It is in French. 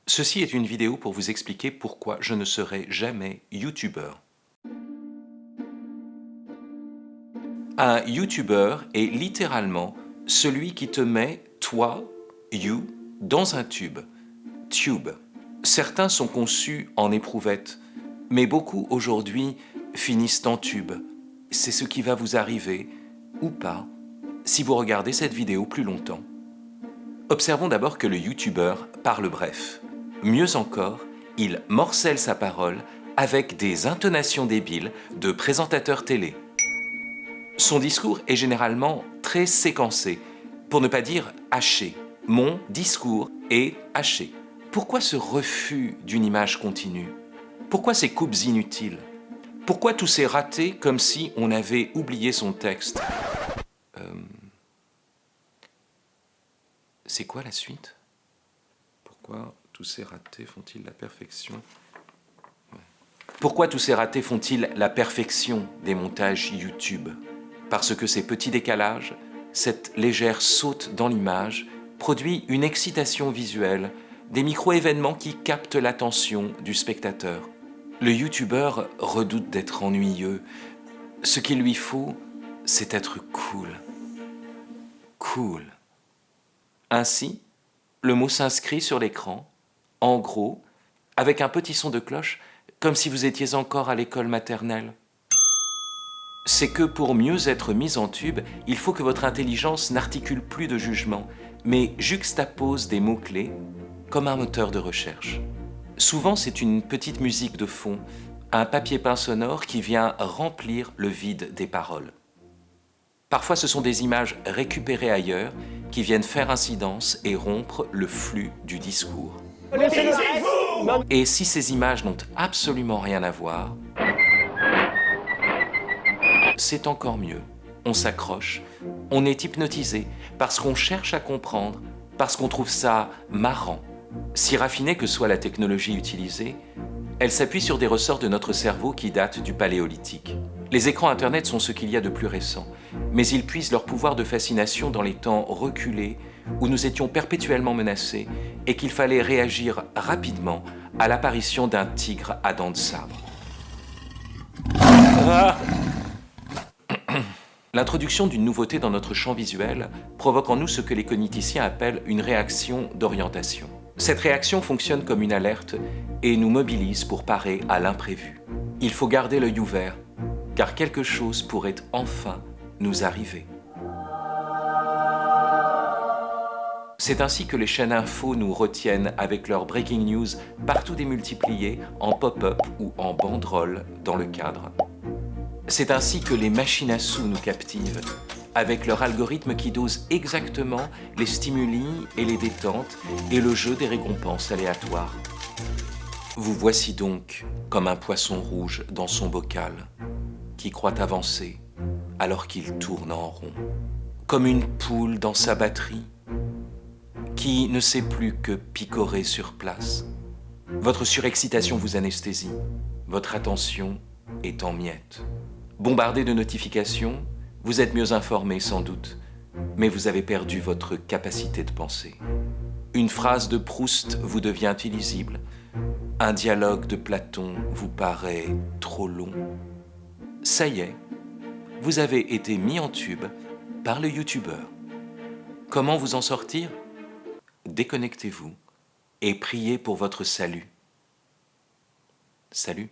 Ceci est une vidéo pour vous expliquer pourquoi je ne serai jamais youtubeur. Un youtubeur est littéralement celui qui te met, toi, you, dans un tube. Tube. Certains sont conçus en éprouvette, mais beaucoup aujourd'hui finissent en tube. C'est ce qui va vous arriver, ou pas, si vous regardez cette vidéo plus longtemps. Observons d'abord que le youtubeur parle bref. Mieux encore, il morcelle sa parole avec des intonations débiles de présentateur télé. Son discours est généralement très séquencé, pour ne pas dire haché. Mon discours est haché. Pourquoi ce refus d'une image continue? Pourquoi ces coupes inutiles? Pourquoi tous ces ratés comme si on avait oublié son texte? C'est quoi la suite? Pourquoi tous ces ratés font-ils la perfection? Pourquoi tous ces ratés font-ils la perfection des montages YouTube? Parce que ces petits décalages, cette légère saute dans l'image, produit une excitation visuelle, des micro-événements qui captent l'attention du spectateur. Le youtubeur redoute d'être ennuyeux. Ce qu'il lui faut, c'est être cool. Cool. Ainsi, le mot s'inscrit sur l'écran, en gros, avec un petit son de cloche, comme si vous étiez encore à l'école maternelle. C'est que pour mieux être mis en tube, il faut que votre intelligence n'articule plus de jugement, mais juxtapose des mots-clés comme un moteur de recherche. Souvent, c'est une petite musique de fond, un papier peint sonore qui vient remplir le vide des paroles. Parfois, ce sont des images récupérées ailleurs qui viennent faire incidence et rompre le flux du discours. Et si ces images n'ont absolument rien à voir, c'est encore mieux. On s'accroche, on est hypnotisé parce qu'on cherche à comprendre, parce qu'on trouve ça marrant. Si raffinée que soit la technologie utilisée, elle s'appuie sur des ressorts de notre cerveau qui datent du Paléolithique. Les écrans Internet sont ce qu'il y a de plus récent, mais ils puisent leur pouvoir de fascination dans les temps reculés où nous étions perpétuellement menacés et qu'il fallait réagir rapidement à l'apparition d'un tigre à dents de sabre. L'introduction d'une nouveauté dans notre champ visuel provoque en nous ce que les cogniticiens appellent une réaction d'orientation. Cette réaction fonctionne comme une alerte et nous mobilise pour parer à l'imprévu. Il faut garder l'œil ouvert, car quelque chose pourrait enfin nous arriver. C'est ainsi que les chaînes info nous retiennent avec leurs breaking news partout démultipliées en pop-up ou en banderole dans le cadre. C'est ainsi que les machines à sous nous captivent, avec leur algorithme qui dose exactement les stimuli et les détentes et le jeu des récompenses aléatoires. Vous voici donc comme un poisson rouge dans son bocal, qui croit avancer alors qu'il tourne en rond, comme une poule dans sa batterie, qui ne sait plus que picorer sur place. Votre surexcitation vous anesthésie, votre attention est en miettes. Bombardé de notifications, vous êtes mieux informé sans doute, mais vous avez perdu votre capacité de penser. Une phrase de Proust vous devient illisible, un dialogue de Platon vous paraît trop long. Ça y est, vous avez été mis en tube par le youtubeur. Comment vous en sortir? Déconnectez-vous et priez pour votre salut. Salut.